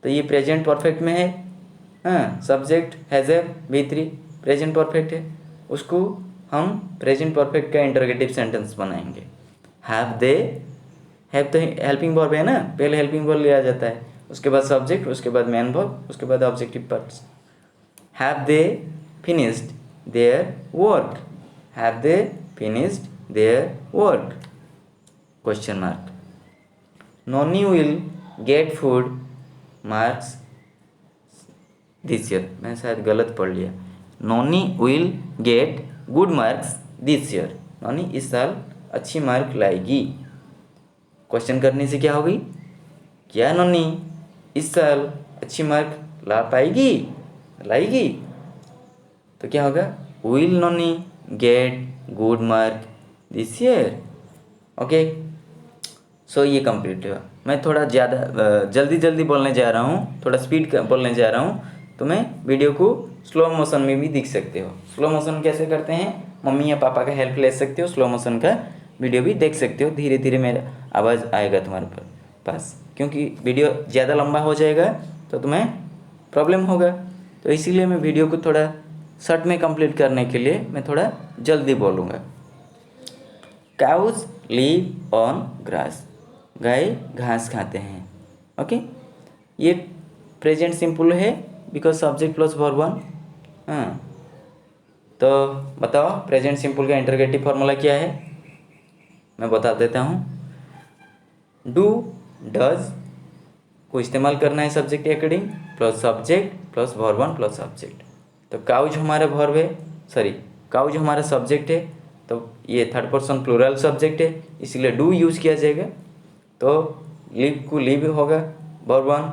तो ये प्रेजेंट परफेक्ट में है, हाँ, subject has a V3 present perfect है, उसको हम प्रेजेंट परफेक्ट का इंटरोगेटिव सेंटेंस बनाएंगे। हैव दे, हैव तो हेल्पिंग वर्ब है ना, पहले हेल्पिंग वर्ब लिया जाता है, उसके बाद सब्जेक्ट, उसके बाद मेन वर्ब, उसके बाद objective parts. Have they finished their work, have they finished their work, question mark. Noni will get food marks this year, मैं शायद गलत पढ़ लिया। Noni will get good marks this year, Noni इस साल अच्छी मार्क लाएगी। क्वेश्चन करने से क्या होगी? क्या नोनी इस साल अच्छी मार्क ला पाएगी, लाएगी? तो क्या होगा? Will Noni get good mark this year. Okay, so ये कंप्लीट हुआ। मैं थोड़ा ज़्यादा जल्दी बोलने जा रहा हूँ, थोड़ा स्पीड बोलने जा रहा हूँ, तो मैं वीडियो को स्लो मोशन में भी देख सकते हो। स्लो मोशन कैसे करते हैं? मम्मी या पापा का हेल्प ले सकते हो, स्लो मोशन का वीडियो भी देख सकते हो। धीरे धीरे मेरा आवाज़ आएगा तुम्हारे पास, क्योंकि वीडियो ज़्यादा लंबा हो जाएगा तो तुम्हें प्रॉब्लम होगा। तो इसीलिए मैं वीडियो को थोड़ा शॉर्ट में कंप्लीट करने के लिए मैं थोड़ा जल्दी बोलूँगा। काउज लिव ऑन ग्रास, गाय घास खाते हैं। ओके, ये प्रेजेंट सिंपल है because subject plus verb one. हाँ, तो बताओ प्रेजेंट सिंपल का इंटरोगेटिव फॉर्मूला क्या है? मैं बता देता हूँ। डू डज को इस्तेमाल करना है सब्जेक्ट के according, plus subject plus verb one plus subject. तो काउज हमारा वर्ब है, सॉरी काउज हमारा सब्जेक्ट है, तो ये थर्ड पर्सन प्लूरल सब्जेक्ट है, इसलिए डू यूज किया जाएगा। तो लिव को लिव होगा वर्ब वन,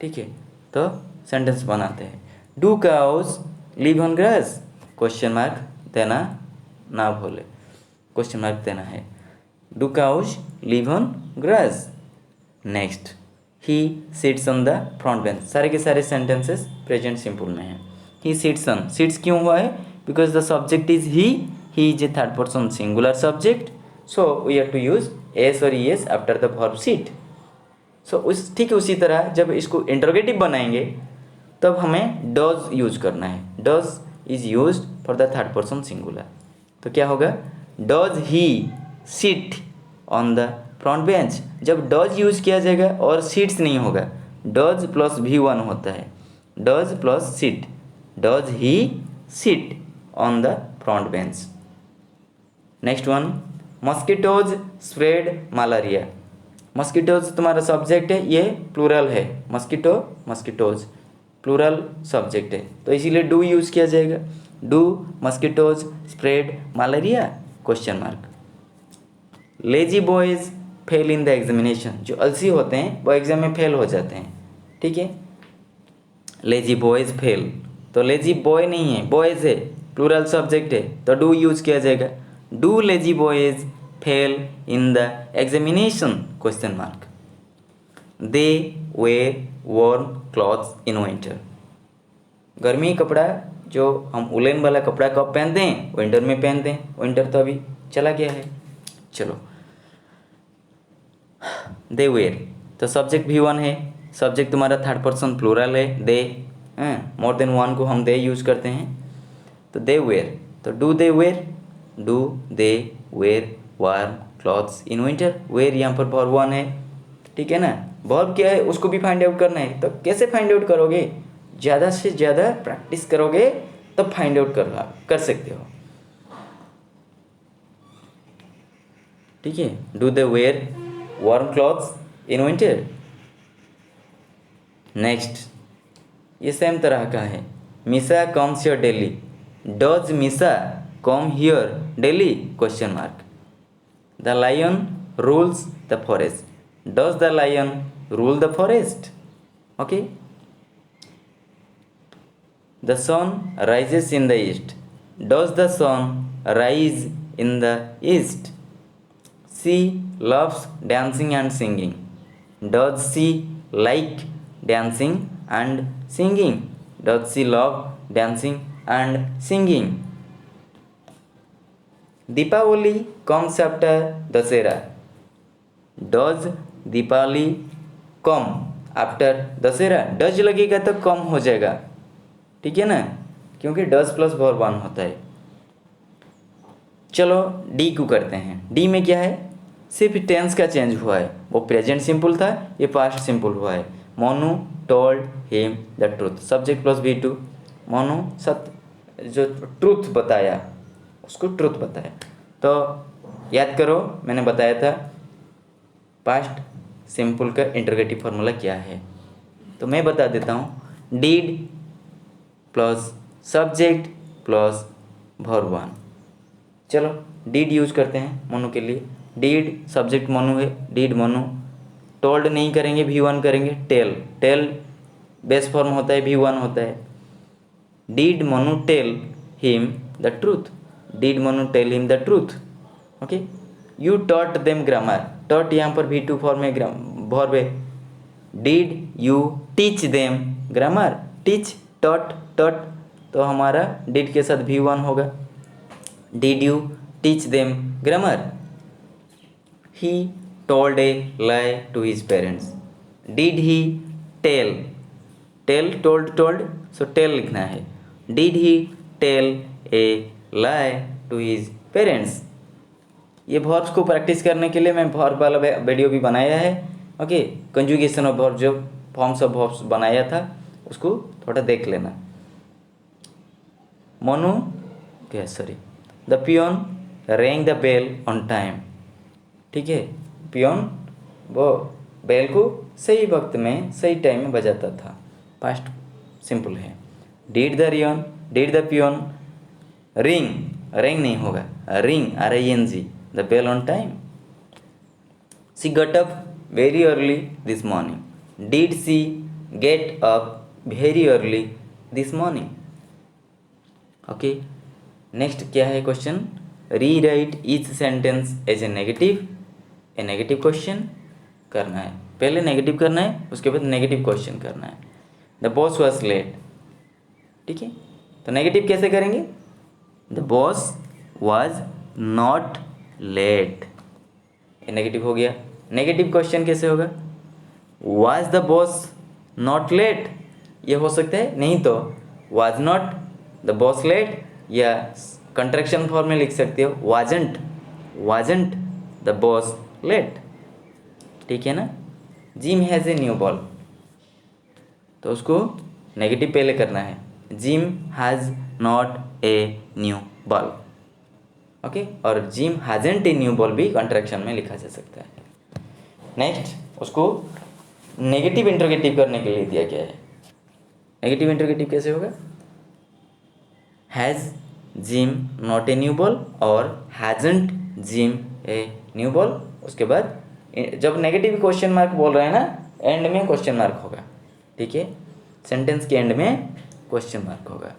ठीक है। तो सेंटेंस बनाते हैं। Do cows live on grass, question mark देना ना भूले, क्वेश्चन मार्क देना है। Do cows live on grass. Next, he sits on the front bench, सारे के सारे सेंटेंसेस प्रेजेंट सिंपल में हैं। ही सिट्स ऑन, सिट्स क्यों हुआ है? Because the subject is he is a third person singular subject, so we have to use S और ES after the verb sit. So उस ठीक उसी तरह जब इसको इंटरोगेटिव बनाएंगे तब हमें डज यूज करना है। Does is use for the third person singular. तो क्या होगा, does he sit on the front bench. जब डज यूज किया जाएगा और सीट्स नहीं होगा, डज प्लस V1 होता है, does plus sit, does he sit on the front bench. Next one, mosquitoes spread malaria. Mosquitoes तुम्हारा सब्जेक्ट है, ये प्लूरल है, मस्किटो मस्किटोज प्लूरल सब्जेक्ट है, तो इसीलिए डू यूज किया जाएगा, do mosquitoes spread malaria question mark. Lazy boys fail in the examination. जो अलसी होते हैं वो एग्जाम में फेल हो जाते हैं, ठीक है। लेजी बॉयज फेल, तो लेजी बॉय नहीं है, बॉयज है, प्लूरल सब्जेक्ट है, तो डू यूज किया जाएगा, do lazy boys fail in the examination question mark. They wear warm clothes in winter. गर्मी कपड़ा जो हम उलेन वाला कपड़ा कब पहनते हैं, विंटर में पहनते हैं, विंटर तो अभी चला गया है। चलो, दे वेयर, तो सब्जेक्ट V1 है, सब्जेक्ट तुम्हारा थर्ड पर्सन प्लूरल है, दे, मोर देन वन को हम दे यूज करते हैं, तो दे वेयर, तो do they wear, do they wear warm clothes in winter. Wear यहाँ पर वर्ब 1 है, ठीक है ना। वर्ब क्या है उसको भी फाइंड आउट करना है, तो कैसे फाइंड आउट करोगे, ज़्यादा से ज़्यादा प्रैक्टिस करोगे तब फाइंड आउट कर सकते हो, ठीक है। Do they wear warm clothes in winter. Next, ये सेम तरह का है, Misa comes here daily. Does Misa come here daily question mark. The lion rules the forest, does the lion rule the forest, okay. The sun rises in the east, does the sun rise in the east. She loves dancing and singing, does she like dancing and singing, does she love dancing and singing। Deepawali comes after Dussehra, does Deepawali come after Dussehra. Does लगेगा तो कम हो जाएगा, ठीक है ना, क्योंकि डज प्लस वर्ब 1 होता है। चलो डी को करते हैं। डी में क्या है, सिर्फ टेंस का चेंज हुआ है, वो प्रेजेंट सिंपल था, ये पास्ट सिंपल हुआ है। Monu told him the truth, subject plus V2, Monu सत्य जो ट्रूथ बताया उसको ट्रूथ बताया। तो याद करो मैंने बताया था पास्ट सिंपल का इंटरोगेटिव फार्मूला क्या है, तो मैं बता देता हूँ, did plus subject plus verb 1। चलो डीड यूज करते हैं मोनू के लिए, डीड सब्जेक्ट मोनू है, डीड मोनू, टोल्ड नहीं करेंगे V1 करेंगे, टेल, टेल बेस फॉर्म होता है V1 होता है। Did Monu tell him the truth, did Monu tell him the truth, okay. You taught them grammar, taught यहाँ पर V2 फॉर्म में वर्ब है। Did you teach them grammar, teach taught taught, तो हमारा डीड के साथ V1 होगा। Did you teach them grammar. He told a lie to his parents, did he tell, tell told told, so tell लिखना है, did he tell a lie to his parents। ये वर्ब्स को प्रैक्टिस करने के लिए मैं वर्ब वाला वीडियो भी बनाया है, ओके। कंजुगेशन ऑफ वर्ब जो फॉर्म्स ऑफ वर्ब्स बनाया था उसको थोड़ा देख लेना। मोनू क्या, sorry, the peon rang the bell on time, ठीक है। पियोन वो बेल को सही वक्त में सही टाइम में बजाता था, पास्ट सिंपल है। Did the peon ring, ring नहीं होगा, ring RING the bell on time. She got up very early this morning, did she get up very early this morning, okay. Next क्या है question, rewrite each sentence as a negative question करना है, पहले नेगेटिव करना है उसके बाद नेगेटिव क्वेश्चन करना है। द बॉस वॉज लेट, ठीक है, तो नेगेटिव कैसे करेंगे, the boss was not late, ये नेगेटिव हो गया। नेगेटिव क्वेश्चन कैसे होगा, was the boss not late, ये हो सकता है, नहीं तो was not the boss late, या कंट्रैक्शन फॉर्म में लिख सकते हो वाजंट द बॉस लेट, ठीक है ना। Jim has a new ball, तो उसको नेगेटिव पहले करना है, Jim has not a new ball, okay. और Jim hasn't a new ball भी कंट्रैक्शन में लिखा जा सकता है। नेक्स्ट उसको नेगेटिव इंट्रोगेटिव करने के लिए दिया गया है। नेगेटिव इंट्रोगेटिव कैसे होगा, has Jim not a new ball और hasn't Jim a new ball. उसके बाद जब नेगेटिव क्वेश्चन मार्क बोल रहे हैं ना, एंड में क्वेश्चन मार्क होगा, ठीक है। सेंटेंस के एंड में क्वेश्चन मार्क होगा।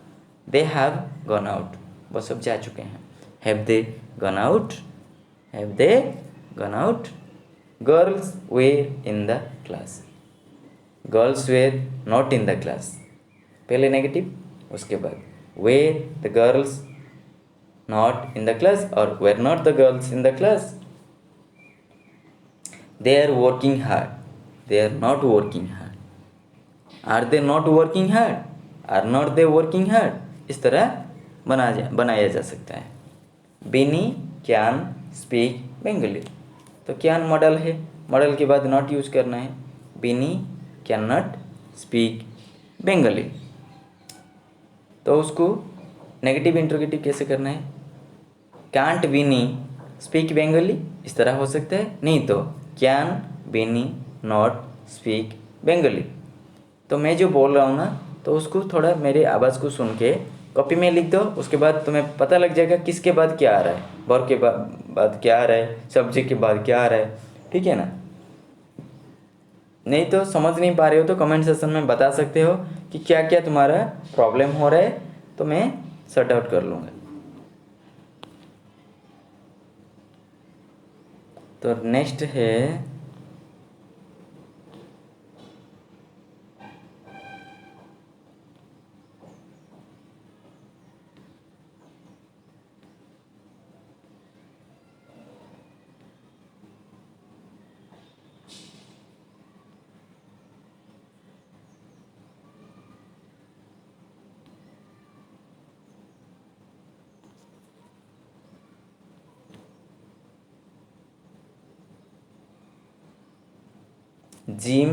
दे हैव गॉन आउट, वो सब जा चुके हैं। Have they gone out, have they gone out. Girls were in the class, girls were not in the class, पहले नेगेटिव, उसके बाद were the girls not in the class और were not the girls in the class. They are working hard, they are not working hard. Are they not working hard, are not they working hard, इस तरह बनाया जा सकता है। बिनी कैन स्पीक बंगाली, तो कैन मॉडल है, मॉडल के बाद नॉट यूज करना है। बिनी कैन नॉट स्पीक बंगाली, तो उसको नेगेटिव इंट्रोगेटिव कैसे करना है, कांट बिनी स्पीक बंगाली, इस तरह हो सकता है। नहीं तो can Binny not speak Bengali. तो मैं जो बोल रहा हूँ ना, तो उसको थोड़ा मेरे आवाज़ को सुन के कॉपी में लिख दो, उसके बाद तुम्हें पता लग जाएगा किसके बाद क्या आ रहा है, वर्ब के बाद क्या आ रहा है, सब्जेक्ट के बाद क्या आ रहा है, ठीक है ना। नहीं तो समझ नहीं पा रहे हो तो कमेंट सेक्शन में बता सकते हो कि क्या क्या तुम्हारा प्रॉब्लम हो रहा है, तो मैं सॉर्ट आउट कर लूँगा। तो नेक्स्ट है Jim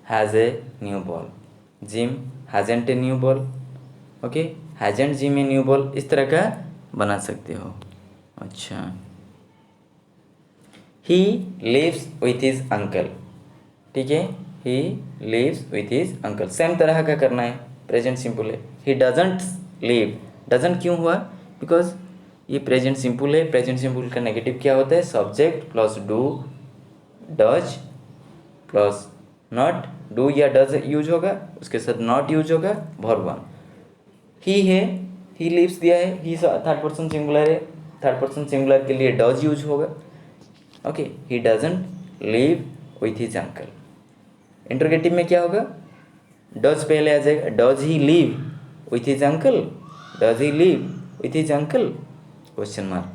has a new ball, Jim hasn't a new ball, okay. Hasn't Jim a new ball, इस तरह का बना सकते हो। अच्छा, he lives with his uncle, ठीक है। He lives with his uncle, same तरह का करना है, प्रेजेंट सिंपल है। ही डजंट लिव, डजंट क्यों हुआ, बिकॉज ये प्रेजेंट सिंपल है। प्रेजेंट सिंपल का नेगेटिव क्या होता है, subject plus do does plus not, do या डज यूज होगा, उसके साथ नॉट यूज होगा, वर्ब वन। ही है, ही लिव्स दिया है, ही थर्ड पर्सन सिंगुलर है, थर्ड पर्सन सिंगुलर के लिए डज यूज होगा, okay. He doesn't live with his uncle. Interrogative में क्या होगा, डज पहले आ जाएगा, does he live with his uncle, does he live with his uncle, question mark.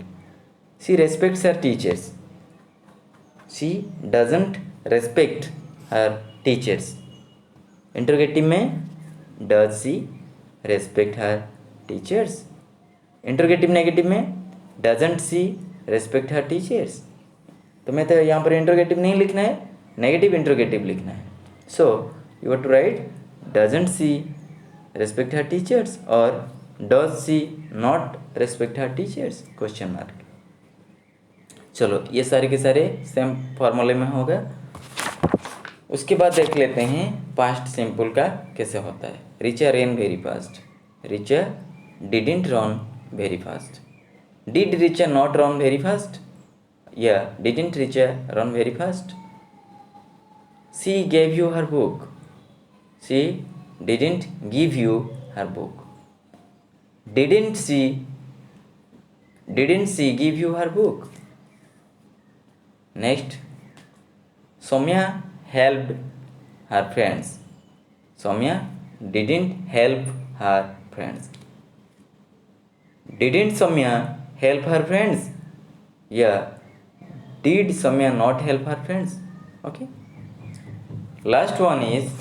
She respects her teachers, she doesn't respect her teachers. Interrogative में does she respect her teachers. Interrogative negative में doesn't she respect her teachers. तो मैं तो यहाँ पर इंटरोगेटिव नहीं लिखना है, नेगेटिव इंटरोगेटिव लिखना है। So you have to write doesn't she respect her teachers और does she not respect her teachers, question mark. चलो ये सारे के सारे सेम फॉर्मूले में होगा। उसके बाद देख लेते हैं पास्ट सिंपल का कैसे होता है। Richa ran very fast, Richa didn't run very fast, did Richa not run very fast, या didn't Richa run very fast. She gave you her book, she didn't give you her book, didn't she give you her book. Next, Soumya helped her friends, Soumya didn't help her friends, didn't Soumya help her friends, yeah, did Soumya not help her friends, okay. Last one is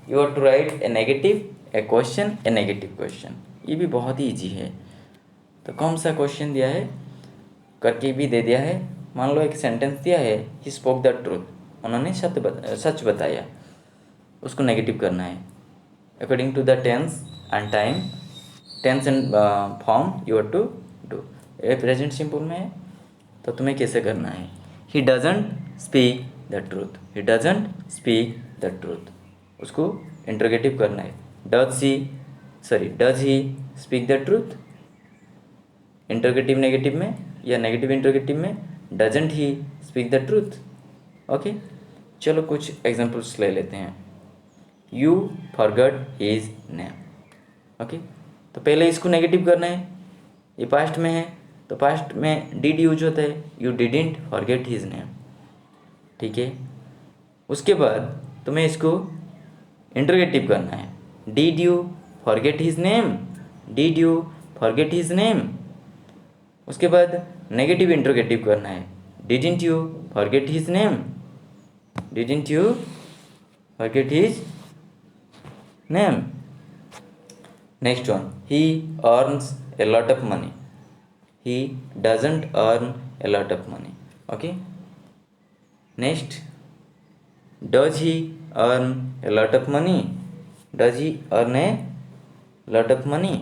you have to write a negative A question, A negative question. ये भी बहुत ही ईजी है। तो कौन सा क्वेश्चन दिया है करके भी दे दिया है। मान लो एक सेंटेंस दिया है, ही स्पोक द ट्रूथ, उन्होंने सच बताया, उसको नेगेटिव करना है। According to the tense and time, tense and form you are to do. ये प्रेजेंट सिंपल में है, तो तुम्हें कैसे करना है। He doesn't speak the truth, he doesn't speak the truth, उसको इंटरोगेटिव करना है। Does he speak the truth, interrogative negative में या नेगेटिव इंटरोगेटिव में, doesn't he speak the truth. Okay, चलो कुछ एग्जांपल्स ले लेते हैं। You forgot his name. Okay, तो पहले इसको नेगेटिव करना है, ये पास्ट में है तो पास्ट में डिड यूज होता है, you didn't forget his name. ठीक है, उसके बाद तुम्हें इसको इंटरोगेटिव करना है। Did you forget his name, did you forget his name. उसके बाद नेगेटिव इंटरोगेटिव करना है। Didn't you forget his name, didn't you forget his name. Next one, he earns a lot of money, he doesn't earn a lot of money. Okay, next, does he earn a lot of money, does he earn a lot of money.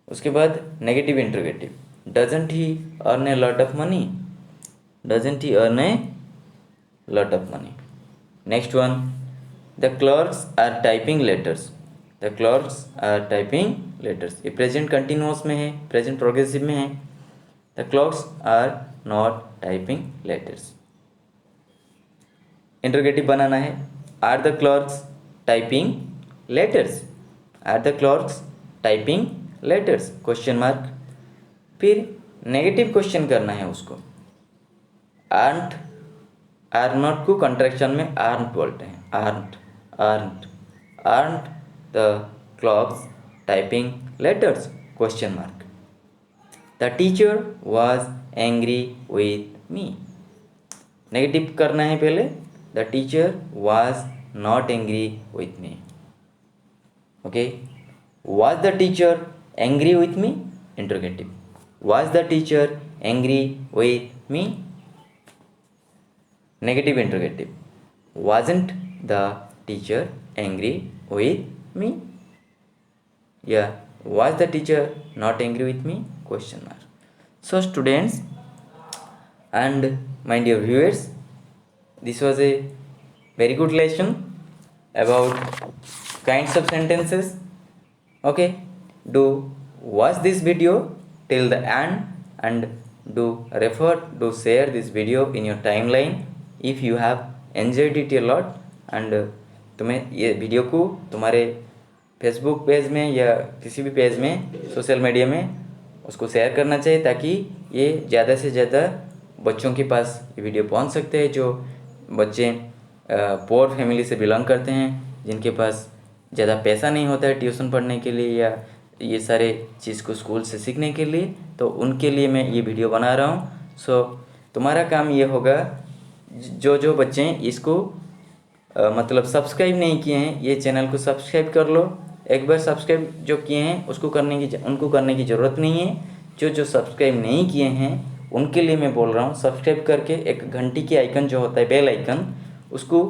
उसके बाद negative interrogative, doesn't he earn a lot of money, doesn't he earn a lot of money. Next one, the clerks are typing letters, the clerks are typing letters। ये प्रेजेंट कंटिन्यूअस में है, प्रेजेंट प्रोग्रेसिव में है। the clerks are not typing letters। Interrogative बनाना है। are the clerks typing letters, are the clerks typing letters, question mark. फिर नेगेटिव क्वेश्चन करना है उसको। aren't, आर नॉट को कंट्रैक्शन में आर्नट बोलते हैं, aren't, aren't, aren't the clocks typing letters, question mark. The teacher was angry with me. Negative करना है पहले। The teacher was not angry with me. Okay, was the teacher angry with me, interrogative. Was the teacher angry with me, negative interrogative, wasn't the teacher angry with me, yeah, was the teacher not angry with me, question mark. So students and my dear viewers, this was a very good lesson about kinds of sentences. Okay, do watch this video till the end and do share this video in your timeline if you have enjoyed it a lot। and तुम्हें ये वीडियो को तुम्हारे फेसबुक पेज में या किसी भी पेज में, सोशल मीडिया में उसको शेयर करना चाहिए, ताकि ये ज़्यादा से ज़्यादा बच्चों के पास ये वीडियो पहुंच सकते हैं, जो बच्चे पुअर फैमिली से बिलोंग करते हैं, जिनके पास ज़्यादा पैसा नहीं होता है ट्यूशन पढ़ने के लिए या ये सारे चीज़ को स्कूल से सीखने के लिए, तो उनके लिए मैं ये वीडियो बना रहा हूँ। सो तुम्हारा काम ये होगा, जो बच्चे इसको मतलब सब्सक्राइब नहीं किए हैं, ये चैनल को सब्सक्राइब कर लो। एक बार सब्सक्राइब जो किए हैं उनको करने की ज़रूरत नहीं है। जो सब्सक्राइब नहीं किए हैं उनके लिए मैं बोल रहा हूँ, सब्सक्राइब करके एक घंटी की आइकन जो होता है, बेल आइकन, उसको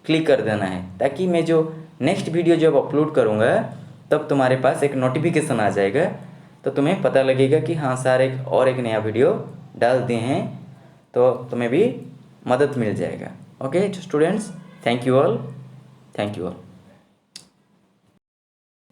क्लिक कर देना है, ताकि मैं जो नेक्स्ट वीडियो जब अपलोड करूँगा तब तुम्हारे पास एक नोटिफिकेशन आ जाएगा, तो तुम्हें पता लगेगा कि हाँ सर एक नया वीडियो डाल दिए हैं, तो तुम्हें भी मदद मिल जाएगा। Okay students, thank you all.